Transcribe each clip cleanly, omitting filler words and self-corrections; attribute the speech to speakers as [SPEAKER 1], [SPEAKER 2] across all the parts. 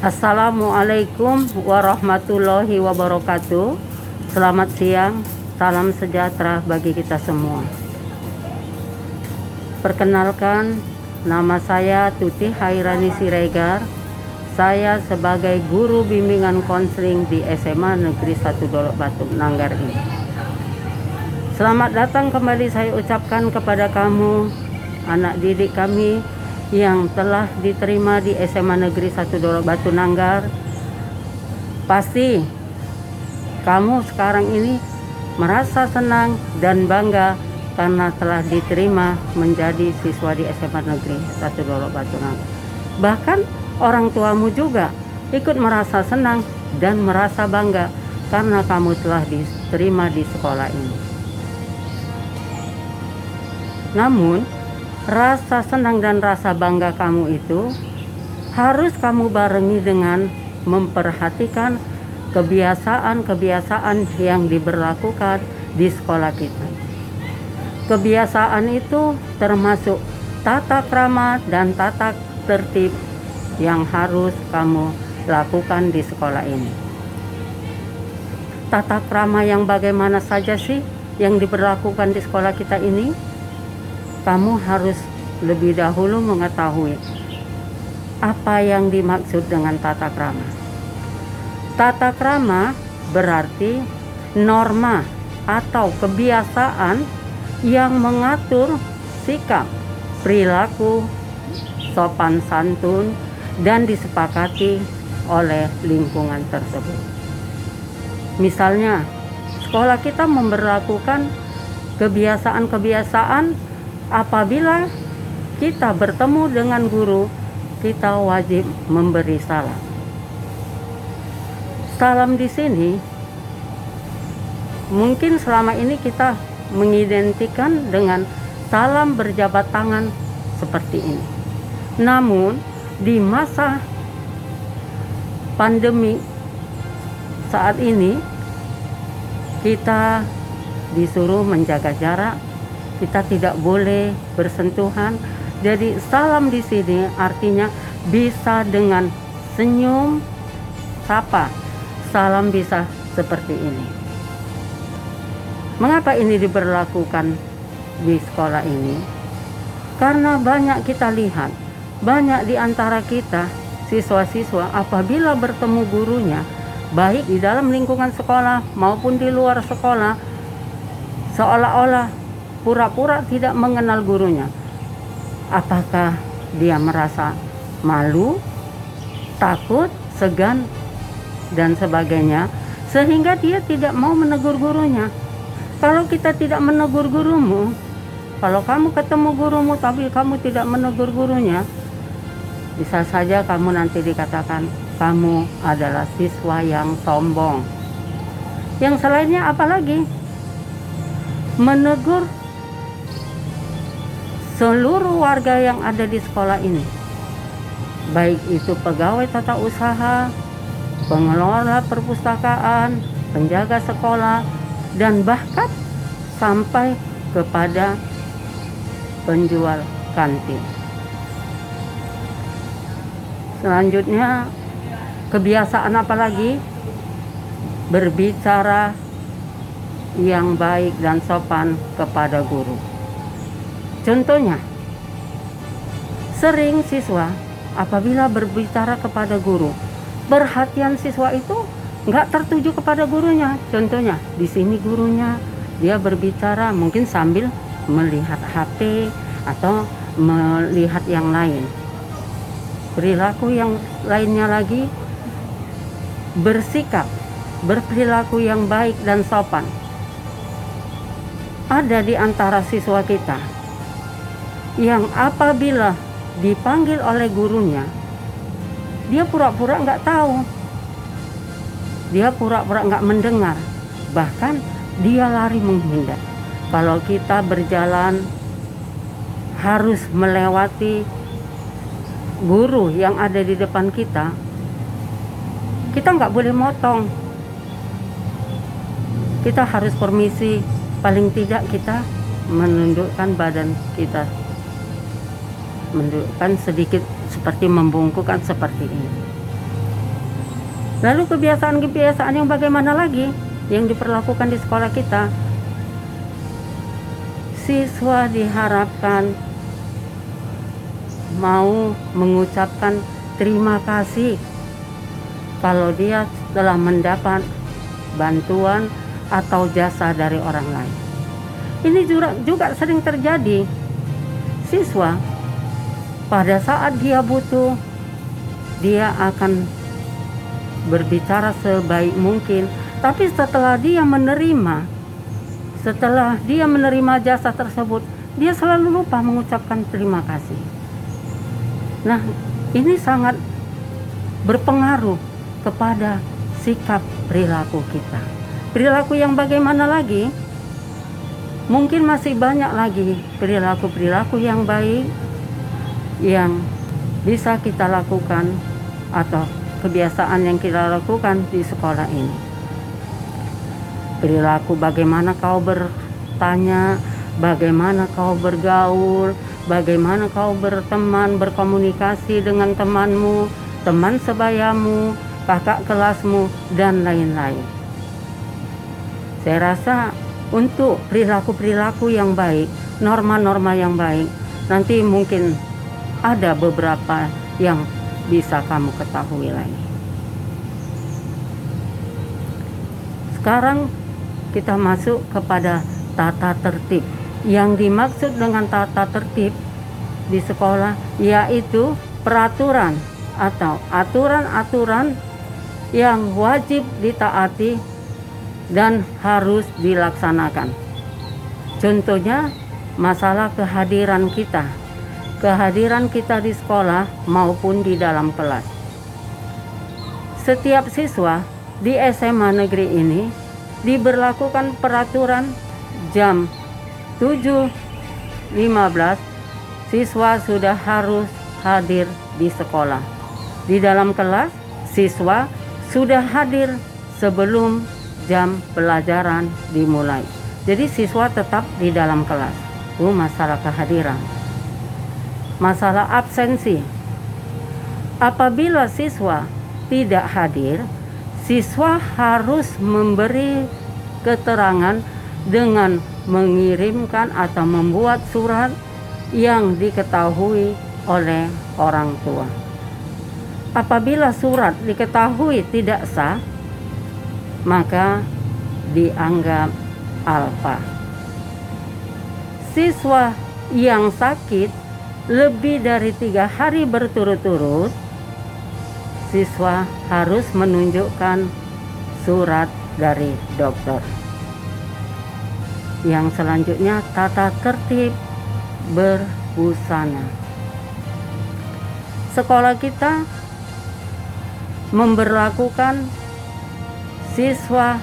[SPEAKER 1] Assalamualaikum warahmatullahi wabarakatuh. Selamat siang, salam sejahtera bagi kita semua. Perkenalkan, nama saya Tuti Hairani Siregar. Saya sebagai guru bimbingan konseling di SMA Negeri 1 Dolok Batu Nanggar ini. Selamat datang kembali saya ucapkan kepada kamu, anak didik kami yang telah diterima di SMA Negeri 1 Dolok Batu Nanggar. Pasti kamu sekarang ini merasa senang dan bangga karena telah diterima menjadi siswa di SMA Negeri 1 Dolok Batu Nanggar. Bahkan orang tuamu juga ikut merasa senang dan merasa bangga karena kamu telah diterima di sekolah ini. Namun rasa senang dan rasa bangga kamu itu harus kamu barengi dengan memperhatikan kebiasaan-kebiasaan yang diberlakukan di sekolah kita. Kebiasaan itu termasuk tata krama dan tata tertib yang harus kamu lakukan di sekolah ini. Tata krama yang bagaimana saja sih yang diberlakukan di sekolah kita ini? Kamu harus lebih dahulu mengetahui apa yang dimaksud dengan tata krama. Tata krama berarti norma atau kebiasaan yang mengatur sikap, perilaku, sopan santun, dan disepakati oleh lingkungan tersebut. Misalnya, sekolah kita memberlakukan kebiasaan-kebiasaan. Apabila kita bertemu dengan guru, kita wajib memberi salam. Salam di sini mungkin selama ini kita mengidentikan dengan salam berjabat tangan seperti ini. Namun di masa pandemi saat ini kita disuruh menjaga jarak. Kita tidak boleh bersentuhan. Jadi salam di sini artinya bisa dengan senyum, sapa. Salam bisa seperti ini. Mengapa ini diberlakukan di sekolah ini? Karena banyak kita lihat, banyak di antara kita siswa-siswa apabila bertemu gurunya, baik di dalam lingkungan sekolah maupun di luar sekolah, seolah-olah pura-pura tidak mengenal gurunya. Apakah dia merasa malu, takut, segan, dan sebagainya, sehingga dia tidak mau menegur gurunya. Kalau kita tidak menegur gurumu, kalau kamu ketemu gurumu tapi kamu tidak menegur gurunya, bisa saja kamu nanti dikatakan kamu adalah siswa yang sombong. Yang selainnya apalagi? Menegur seluruh warga yang ada di sekolah ini, baik itu pegawai tata usaha, pengelola perpustakaan, penjaga sekolah, dan bahkan sampai kepada penjual kantin. Selanjutnya, kebiasaan apa lagi? Berbicara yang baik dan sopan kepada guru. Contohnya, sering siswa apabila berbicara kepada guru, perhatian siswa itu nggak tertuju kepada gurunya. Contohnya, di sini gurunya dia berbicara mungkin sambil melihat HP atau melihat yang lain. Perilaku yang lainnya lagi, bersikap, berperilaku yang baik dan sopan. Ada di antara siswa kita yang apabila dipanggil oleh gurunya, dia pura-pura nggak tahu, dia pura-pura nggak mendengar, bahkan dia lari menghindar. Kalau kita berjalan harus melewati guru yang ada di depan kita, kita nggak boleh motong, kita harus permisi, paling tidak kita menundukkan badan kita, menundukkan sedikit seperti membungkukkan seperti ini. Lalu kebiasaan-kebiasaan yang bagaimana lagi yang diperlakukan di sekolah kita? Siswa diharapkan mau mengucapkan terima kasih kalau dia telah mendapat bantuan atau jasa dari orang lain. Ini juga sering terjadi. Siswa pada saat dia butuh, dia akan berbicara sebaik mungkin, tapi setelah dia menerima jasa tersebut, dia selalu lupa mengucapkan terima kasih. Nah, ini sangat berpengaruh kepada sikap perilaku kita. Perilaku yang bagaimana lagi? Mungkin masih banyak lagi perilaku-perilaku yang baik yang bisa kita lakukan atau kebiasaan yang kita lakukan di sekolah ini. Perilaku bagaimana kau bertanya, bagaimana kau bergaul, bagaimana kau berteman, berkomunikasi dengan temanmu, teman sebayamu, kakak kelasmu, dan lain-lain. Saya rasa untuk perilaku-perilaku yang baik, norma-norma yang baik, nanti mungkin ada beberapa yang bisa kamu ketahui lagi. Sekarang kita masuk kepada tata tertib. Yang dimaksud dengan tata tertib di sekolah yaitu peraturan atau aturan-aturan yang wajib ditaati dan harus dilaksanakan. Contohnya masalah kehadiran kita di sekolah maupun di dalam kelas. Setiap siswa di SMA negeri ini diberlakukan peraturan jam 7.15 siswa sudah harus hadir di sekolah. Di dalam kelas, siswa sudah hadir sebelum jam pelajaran dimulai. Jadi siswa tetap di dalam kelas. Itu masalah kehadiran. Masalah absensi. Apabila siswa tidak hadir, siswa harus memberi keterangan dengan mengirimkan atau membuat surat yang diketahui oleh orang tua. Apabila surat diketahui tidak sah, maka dianggap alfa. Siswa yang sakit lebih dari 3 hari berturut-turut, siswa harus menunjukkan surat dari dokter. Yang selanjutnya tata tertib berbusana. Sekolah kita memberlakukan siswa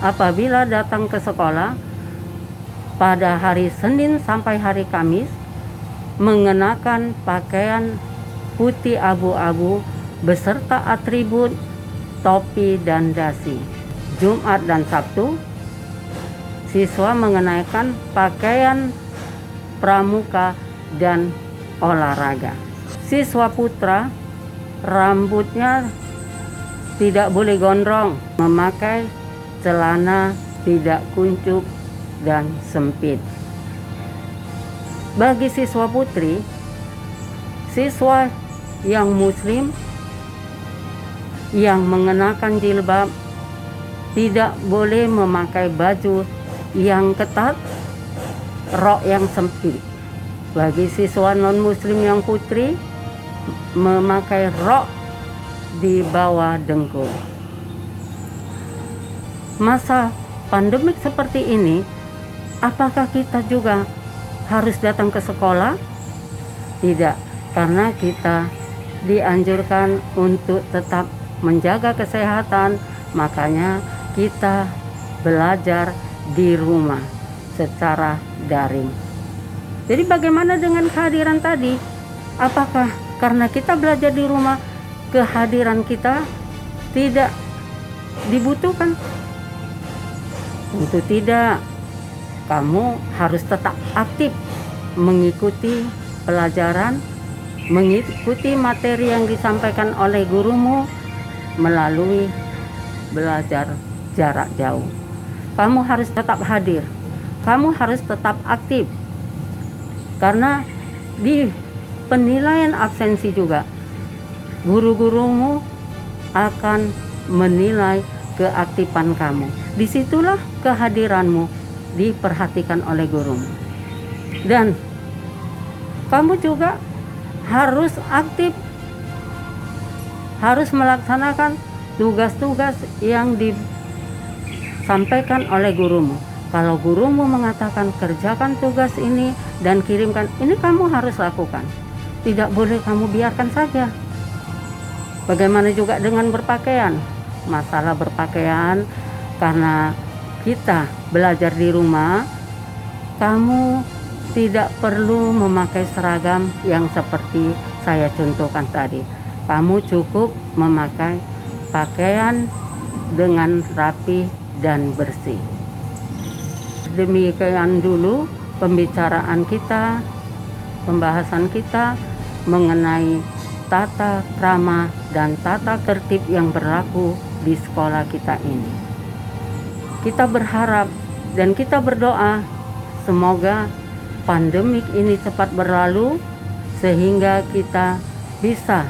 [SPEAKER 1] apabila datang ke sekolah pada hari Senin sampai hari Kamis mengenakan pakaian putih abu-abu beserta atribut topi dan dasi. Jumat dan Sabtu siswa mengenakan pakaian pramuka dan olahraga. Siswa putra rambutnya tidak boleh gondrong, memakai celana tidak kuncup dan sempit. Bagi siswa putri, siswa yang muslim yang mengenakan jilbab tidak boleh memakai baju yang ketat, rok yang sempit. Bagi siswa non muslim yang putri memakai rok di bawah dengkul. Masa pandemik seperti ini, apakah kita juga harus datang ke sekolah? Tidak, karena kita dianjurkan untuk tetap menjaga kesehatan, makanya kita belajar di rumah secara daring. Jadi bagaimana dengan kehadiran tadi? Apakah karena kita belajar di rumah, kehadiran kita tidak dibutuhkan? Tentu tidak. Kamu harus tetap aktif mengikuti pelajaran, mengikuti materi yang disampaikan oleh gurumu, melalui belajar jarak jauh. Kamu harus tetap hadir, kamu harus tetap aktif, karena di penilaian absensi juga guru-gurumu akan menilai keaktifan kamu. Disitulah kehadiranmu diperhatikan oleh gurumu. Dan kamu juga harus aktif, harus melaksanakan tugas-tugas yang disampaikan oleh gurumu. Kalau gurumu mengatakan kerjakan tugas ini dan kirimkan, ini kamu harus lakukan. Tidak boleh kamu biarkan saja. Bagaimana juga dengan berpakaian? Masalah berpakaian, karena kita belajar di rumah, kamu tidak perlu memakai seragam yang seperti saya contohkan tadi. Kamu cukup memakai pakaian dengan rapi dan bersih. Demikian dulu pembicaraan kita, pembahasan kita mengenai tata krama dan tata tertib yang berlaku di sekolah kita ini. Kita berharap dan kita berdoa semoga pandemik ini cepat berlalu sehingga kita bisa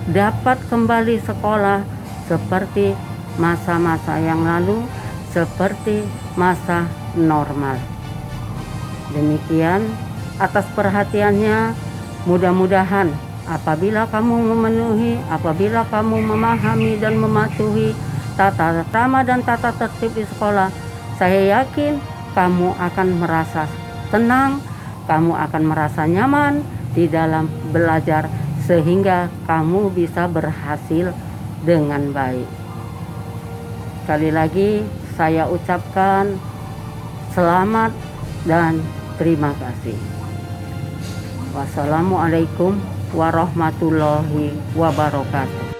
[SPEAKER 1] dapat kembali sekolah seperti masa-masa yang lalu, seperti masa normal. Demikian atas perhatiannya, mudah-mudahan apabila kamu memahami dan mematuhi tata krama dan tata tertib di sekolah, saya yakin kamu akan merasa tenang, kamu akan merasa nyaman di dalam belajar sehingga kamu bisa berhasil dengan baik. Sekali lagi saya ucapkan selamat dan terima kasih. Wassalamualaikum warahmatullahi wabarakatuh.